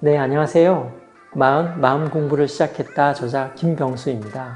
네, 안녕하세요. 마음 공부를 시작했다 저자 김병수입니다.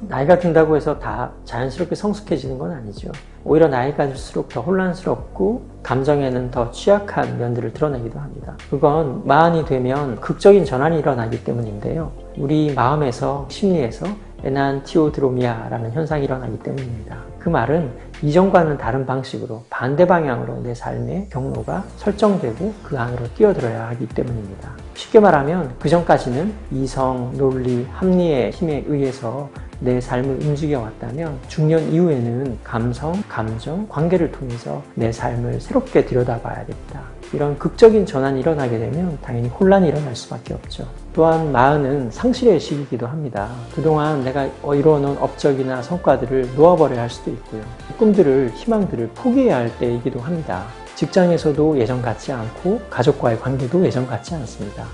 나이가 든다고 해서 다 자연스럽게 성숙해지는 건 아니죠. 오히려 나이가 들수록 더 혼란스럽고 감정에는 더 취약한 면들을 드러내기도 합니다. 그건 마흔이 되면 극적인 전환이 일어나기 때문인데요. 우리 마음에서, 심리에서 에난티오드로미아라는 현상이 일어나기 때문입니다. 그 말은 이전과는 다른 방식으로 반대 방향으로 내 삶의 경로가 설정되고 그 안으로 뛰어들어야 하기 때문입니다. 쉽게 말하면 그전까지는 이성, 논리, 합리의 힘에 의해서 내 삶을 움직여 왔다면 중년 이후에는 감성, 감정, 관계를 통해서 내 삶을 새롭게 들여다봐야 됩니다. 이런 극적인 전환이 일어나게 되면 당연히 혼란이 일어날 수밖에 없죠. 또한 마흔은 상실의 시기이기도 합니다. 그동안 내가 이루어놓은 업적이나 성과들을 놓아버려야 할 수도 있고요. 꿈들을, 희망들을 포기해야 할 때이기도 합니다. 직장에서도 예전 같지 않고 가족과의 관계도 예전 같지 않습니다.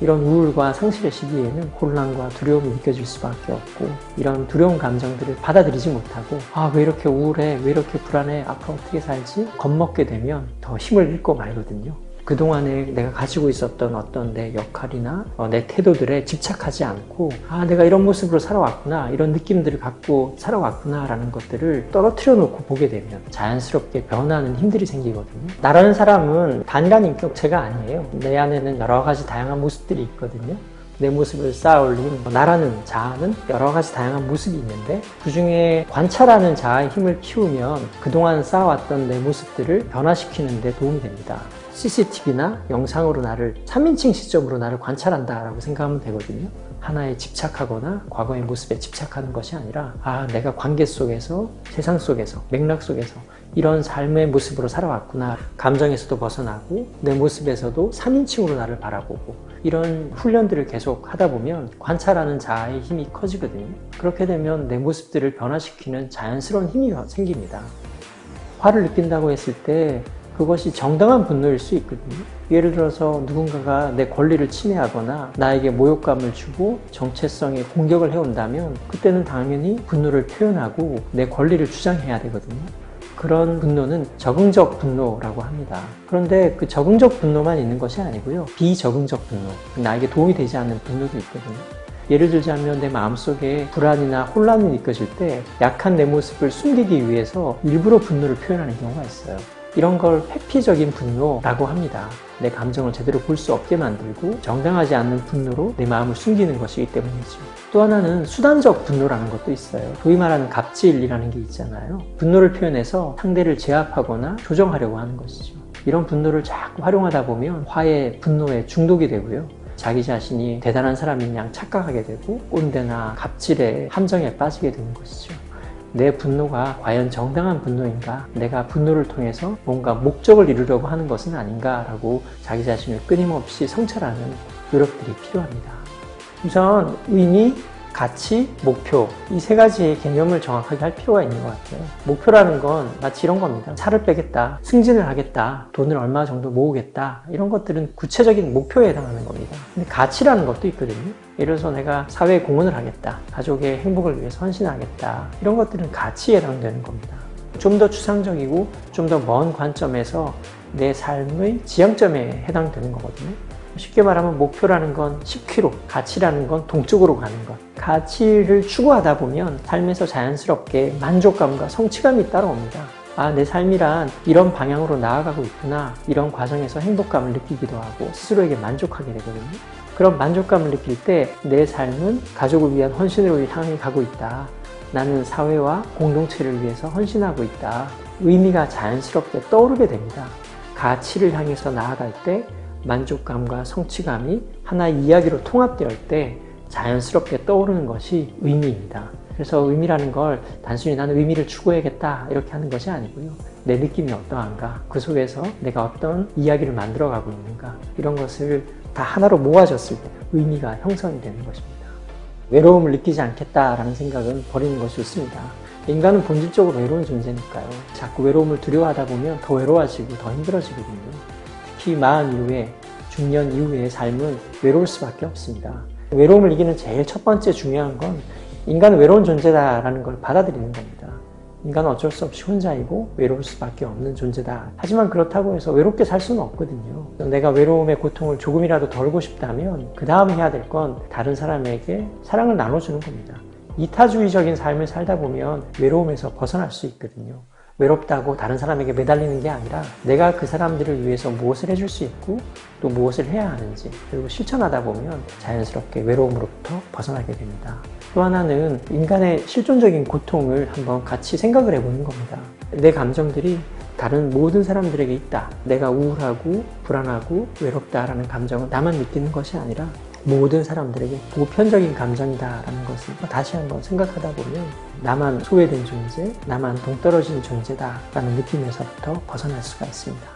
이런 우울과 상실의 시기에는 혼란과 두려움이 느껴질 수밖에 없고, 이런 두려운 감정들을 받아들이지 못하고 왜 이렇게 우울해, 왜 이렇게 불안해, 앞으로 어떻게 살지? 겁먹게 되면 더 힘을 잃고 말거든요. 그동안에 내가 가지고 있었던 어떤 내 역할이나 내 태도들에 집착하지 않고 내가 이런 모습으로 살아왔구나, 이런 느낌들을 갖고 살아왔구나 라는 것들을 떨어뜨려 놓고 보게 되면 자연스럽게 변하는 힘들이 생기거든요. 나라는 사람은 단일한 인격체가 아니에요. 내 안에는 여러 가지 다양한 모습들이 있거든요. 내 모습을 쌓아올린 나라는 자아는 여러 가지 다양한 모습이 있는데, 그 중에 관찰하는 자아의 힘을 키우면 그동안 쌓아왔던 내 모습들을 변화시키는 데 도움이 됩니다. CCTV나 영상으로 나를 3인칭 시점으로 나를 관찰한다라고 생각하면 되거든요. 하나에 집착하거나 과거의 모습에 집착하는 것이 아니라 내가 관계 속에서, 세상 속에서, 맥락 속에서 이런 삶의 모습으로 살아왔구나. 감정에서도 벗어나고 내 모습에서도 3인칭으로 나를 바라보고, 이런 훈련들을 계속 하다 보면 관찰하는 자아의 힘이 커지거든요. 그렇게 되면 내 모습들을 변화시키는 자연스러운 힘이 생깁니다. 화를 느낀다고 했을 때 그것이 정당한 분노일 수 있거든요. 예를 들어서 누군가가 내 권리를 침해하거나 나에게 모욕감을 주고 정체성에 공격을 해온다면 그때는 당연히 분노를 표현하고 내 권리를 주장해야 되거든요. 그런 분노는 적응적 분노라고 합니다. 그런데 그 적응적 분노만 있는 것이 아니고요. 비적응적 분노, 나에게 도움이 되지 않는 분노도 있거든요. 예를 들자면 내 마음속에 불안이나 혼란이 느껴질 때 약한 내 모습을 숨기기 위해서 일부러 분노를 표현하는 경우가 있어요. 이런 걸 회피적인 분노라고 합니다. 내 감정을 제대로 볼 수 없게 만들고 정당하지 않는 분노로 내 마음을 숨기는 것이기 때문이죠. 또 하나는 수단적 분노라는 것도 있어요. 소위 말하는 갑질이라는 게 있잖아요. 분노를 표현해서 상대를 제압하거나 조정하려고 하는 것이죠. 이런 분노를 자꾸 활용하다 보면 화에, 분노에 중독이 되고요. 자기 자신이 대단한 사람인 양 착각하게 되고 꼰대나 갑질의 함정에 빠지게 되는 것이죠. 내 분노가 과연 정당한 분노인가? 내가 분노를 통해서 뭔가 목적을 이루려고 하는 것은 아닌가라고 자기 자신을 끊임없이 성찰하는 노력들이 필요합니다. 우선 의미, 가치, 목표, 이 세 가지의 개념을 정확하게 할 필요가 있는 것 같아요. 목표라는 건 마치 이런 겁니다. 살을 빼겠다, 승진을 하겠다, 돈을 얼마 정도 모으겠다, 이런 것들은 구체적인 목표에 해당하는 겁니다. 근데 가치라는 것도 있거든요. 예를 들어서 내가 사회에 공헌을 하겠다, 가족의 행복을 위해서 헌신하겠다, 이런 것들은 가치에 해당되는 겁니다. 좀 더 추상적이고 좀 더 먼 관점에서 내 삶의 지향점에 해당되는 거거든요. 쉽게 말하면 목표라는 건 10km, 가치라는 건 동쪽으로 가는 것. 가치를 추구하다 보면 삶에서 자연스럽게 만족감과 성취감이 따라옵니다. 내 삶이란 이런 방향으로 나아가고 있구나, 이런 과정에서 행복감을 느끼기도 하고 스스로에게 만족하게 되거든요. 그런 만족감을 느낄 때 내 삶은 가족을 위한 헌신으로 향해 가고 있다. 나는 사회와 공동체를 위해서 헌신하고 있다. 의미가 자연스럽게 떠오르게 됩니다. 가치를 향해서 나아갈 때 만족감과 성취감이 하나의 이야기로 통합될 때 자연스럽게 떠오르는 것이 의미입니다. 그래서 의미라는 걸 단순히 나는 의미를 추구해야겠다 이렇게 하는 것이 아니고요. 내 느낌이 어떠한가, 그 속에서 내가 어떤 이야기를 만들어가고 있는가, 이런 것을 다 하나로 모아졌을 때 의미가 형성이 되는 것입니다. 외로움을 느끼지 않겠다라는 생각은 버리는 것이 좋습니다. 인간은 본질적으로 외로운 존재니까요. 자꾸 외로움을 두려워하다 보면 더 외로워지고 더 힘들어지거든요. 특히 마흔 이후에, 중년 이후의 삶은 외로울 수밖에 없습니다. 외로움을 이기는 제일 첫 번째 중요한 건 인간은 외로운 존재다라는 걸 받아들이는 겁니다. 인간은 어쩔 수 없이 혼자이고 외로울 수밖에 없는 존재다. 하지만 그렇다고 해서 외롭게 살 수는 없거든요. 내가 외로움의 고통을 조금이라도 덜고 싶다면 그 다음에 해야 될 건 다른 사람에게 사랑을 나눠주는 겁니다. 이타주의적인 삶을 살다 보면 외로움에서 벗어날 수 있거든요. 외롭다고 다른 사람에게 매달리는 게 아니라 내가 그 사람들을 위해서 무엇을 해줄 수 있고 또 무엇을 해야 하는지 그리고 실천하다 보면 자연스럽게 외로움으로부터 벗어나게 됩니다. 또 하나는 인간의 실존적인 고통을 한번 같이 생각을 해보는 겁니다. 내 감정들이 다른 모든 사람들에게 있다. 내가 우울하고 불안하고 외롭다라는 감정은 나만 느끼는 것이 아니라 모든 사람들에게 보편적인 감정이다라는 것을 다시 한번 생각하다 보면 나만 소외된 존재, 나만 동떨어진 존재다라는 느낌에서부터 벗어날 수가 있습니다.